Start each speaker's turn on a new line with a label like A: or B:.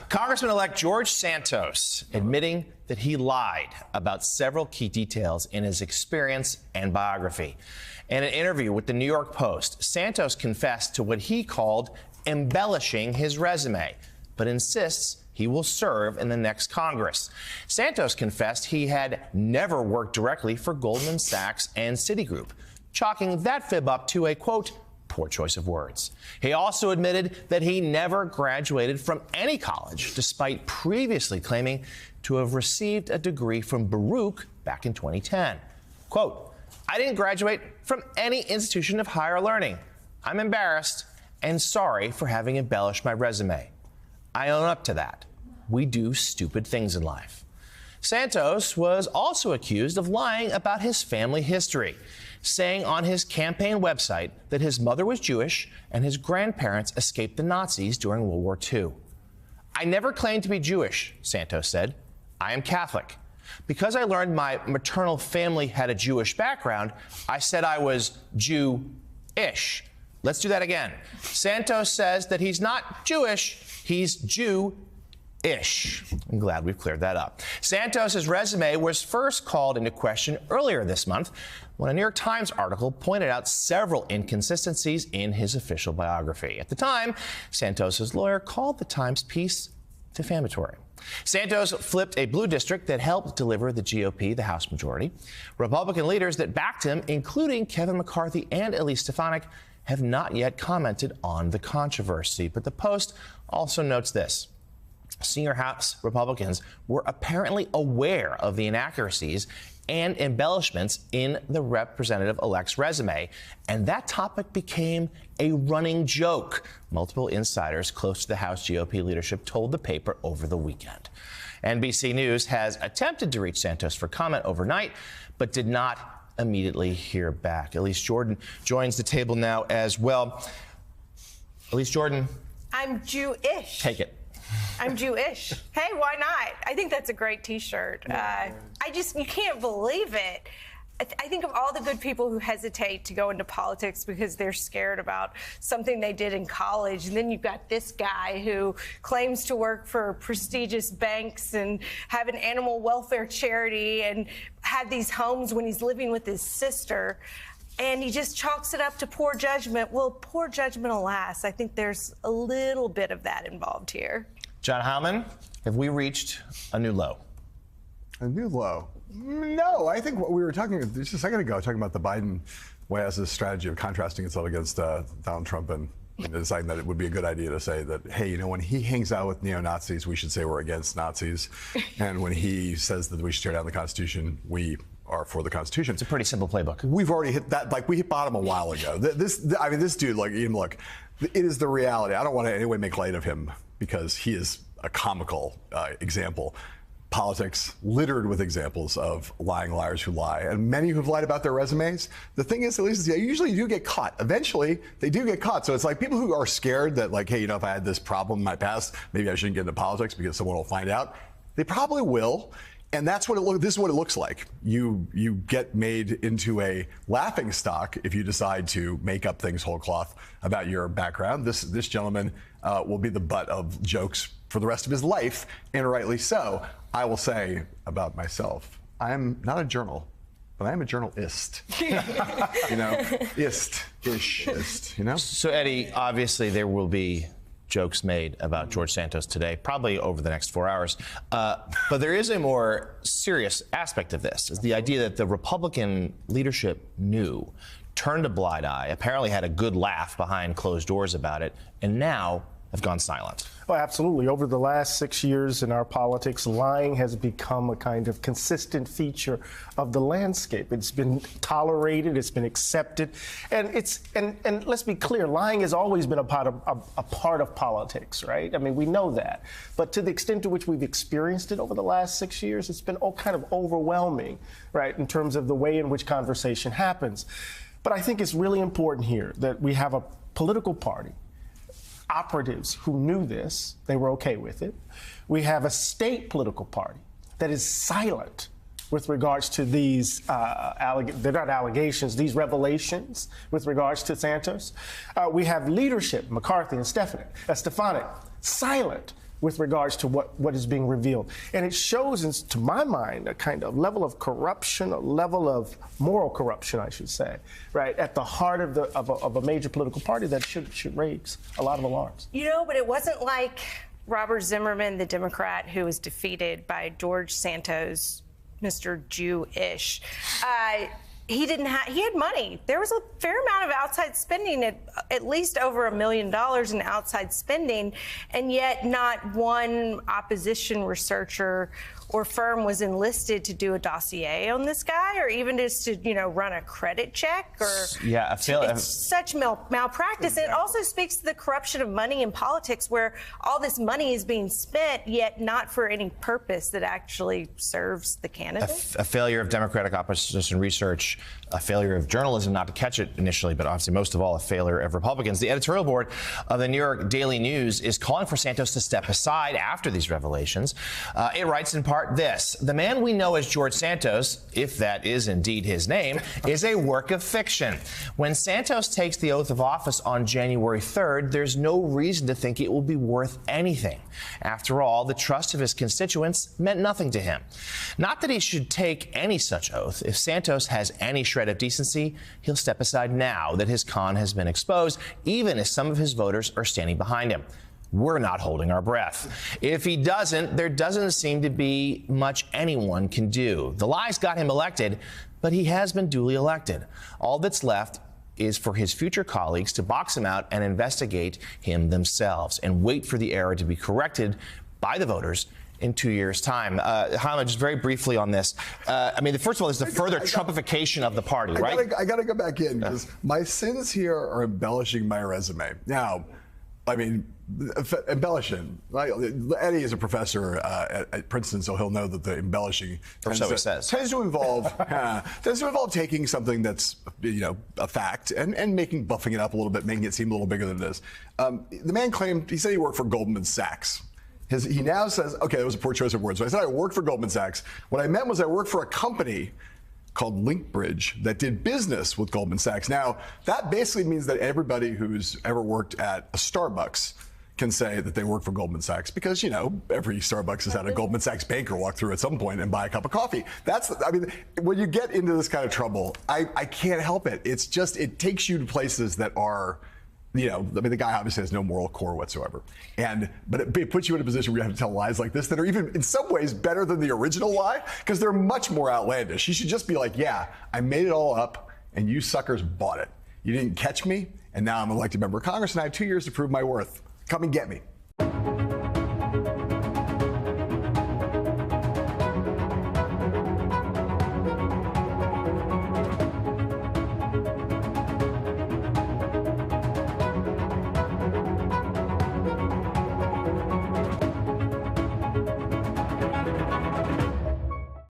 A: Congressman-elect George Santos admitting that he lied about several key details in his experience and biography. In an interview with the New York Post, Santos confessed to what he called embellishing his resume, but insists he will serve in the next Congress. Santos confessed he had never worked directly for Goldman Sachs and Citigroup, chalking that fib up to a, quote, poor choice of words. He also admitted that he never graduated from any college, despite previously claiming to have received a degree from Baruch back in 2010. Quote, I didn't graduate from any institution of higher learning. I'm embarrassed and sorry for having embellished my resume. I own up to that. We do stupid things in life. Santos was also accused of lying about his family history, saying on his campaign website that his mother was Jewish and his grandparents escaped the Nazis during World War II. I never claimed to be Jewish, Santos said. I am Catholic. Because I learned my maternal family had a Jewish background, I said I was Jew-ish. Let's do that again. Santos says that he's not Jewish, he's Jew-ish. I'm glad we've cleared that up. Santos' resume was first called into question earlier this month when a New York Times article pointed out several inconsistencies in his official biography. At the time, Santos' lawyer called the Times piece defamatory. Santos flipped a blue district that helped deliver the GOP the House majority. Republican leaders that backed him, including Kevin McCarthy and Elise Stefanik, have not yet commented on the controversy. But the Post also notes this. Senior House Republicans were apparently aware of the inaccuracies and embellishments in the representative-elect's resume, and that topic became a running joke. Multiple insiders close to the House GOP leadership told the paper over the weekend. NBC News has attempted to reach Santos for comment overnight, but did not immediately hear back. Elise Jordan joins the table now as well. Elise Jordan.
B: I'm Jewish.
A: Take it.
B: I'm Jewish. Hey, why not? I think that's a great T-shirt. You can't believe it. I think of all the good people who hesitate to go into politics because they're scared about something they did in college. And then you've got this guy who claims to work for prestigious banks and have an animal welfare charity and had these homes when he's living with his sister. And he just chalks it up to poor judgment. Well, poor judgment, alas. I think there's a little bit of that involved here.
A: John Howman, have we reached a new low?
C: A new low? No, I think what we were talking just a second ago, talking about the Biden way as a strategy of contrasting itself against Donald Trump and deciding that it would be a good idea to say that, hey, you know, when he hangs out with neo-Nazis, we should say we're against Nazis. And when he says that we should tear down the Constitution, we are for the Constitution.
A: It's a pretty simple playbook.
C: We've already hit that, like we hit bottom a while ago. This dude, like, even look, it is the reality. I don't want to in any way make light of him because he is a comical example. Politics littered with examples of lying liars who lie, and many who've lied about their resumes. The thing is, at least they usually do get caught. Eventually, they do get caught. So it's like people who are scared that, like, hey, you know, if I had this problem in my past, maybe I shouldn't get into politics because someone will find out. They probably will. And that's what this is what it looks like. You get made into a laughing stock if you decide to make up things whole cloth about your background. This gentleman will be the butt of jokes for the rest of his life, and rightly so. I will say about myself, I am not a journal, but I am a journalist. You know, ist, you know?
A: So, Eddie, obviously there will be jokes made about George Santos today, probably over the next 4 hours. But there is a more serious aspect of this, is the idea that the Republican leadership knew, turned a blind eye, apparently had a good laugh behind closed doors about it, and now have gone silent.
D: Oh, absolutely. Over the last 6 years in our politics, lying has become a kind of consistent feature of the landscape. It's been tolerated, it's been accepted, and and let's be clear, lying has always been a part of politics, right? I mean, we know that. But to the extent to which we've experienced it over the last 6 years, it's been all kind of overwhelming, right, in terms of the way in which conversation happens. But I think it's really important here that we have a political party, operatives who knew this, they were okay with it. We have a state political party that is silent with regards to these, they're not allegations, these revelations with regards to Santos. We have leadership, McCarthy and Stefanik, silent with regards to what is being revealed. And it shows, to my mind, a kind of level of corruption, a level of moral corruption, I should say, right, at the heart of a major political party that should raise a lot of alarms.
B: You know, but it wasn't like Robert Zimmerman, the Democrat, who was defeated by George Santos, Mr. Jew-ish. He had money. There was a fair amount of outside spending, at least over $1 million in outside spending, and yet not one opposition researcher or firm was enlisted to do a dossier on this guy, or even just to, run a credit check. Or
A: yeah,
B: it's such malpractice. And it also speaks to the corruption of money in politics, where all this money is being spent, yet not for any purpose that actually serves the candidate.
A: A failure of Democratic opposition research, a failure of journalism not to catch it initially, but obviously most of all a failure of Republicans. The editorial board of the New York Daily News is calling for Santos to step aside after these revelations. It writes in part this: the man we know as George Santos, if that is indeed his name, is a work of fiction. When Santos takes the oath of office on January 3rd, there's no reason to think it will be worth anything. After all, the trust of his constituents meant nothing to him. Not that he should take any such oath. If Santos has any shred of decency, he'll step aside now that his con has been exposed, even if some of his voters are standing behind him. We're not holding our breath. If he doesn't, there doesn't seem to be much anyone can do. The lies got him elected, but he has been duly elected. All that's left is for his future colleagues to box him out and investigate him themselves and wait for the error to be corrected by the voters in 2 years' time. Jaime, just very briefly on this. First of all, there's the further Trumpification of the party, right?
C: I got to go back in because my sins here are embellishing my resume. Now, embellishing. Eddie is a professor at Princeton, so he'll know that the embellishing tends to involve taking something that's a fact and buffing it up a little bit, making it seem a little bigger than it is. The man claimed, he said he worked for Goldman Sachs. He now says, okay, that was a poor choice of words. So I said I worked for Goldman Sachs. What I meant was I worked for a company called Linkbridge that did business with Goldman Sachs. Now, that basically means that everybody who's ever worked at a Starbucks can say that they work for Goldman Sachs because, every Starbucks has had a Goldman Sachs banker walk through at some point and buy a cup of coffee. When you get into this kind of trouble, I can't help it. It's just, it takes you to places that are, the guy obviously has no moral core whatsoever. But it puts you in a position where you have to tell lies like this that are even in some ways better than the original lie because they're much more outlandish. You should just be like, yeah, I made it all up and you suckers bought it. You didn't catch me and now I'm an elected member of Congress and I have 2 years to prove my worth. Come and get me.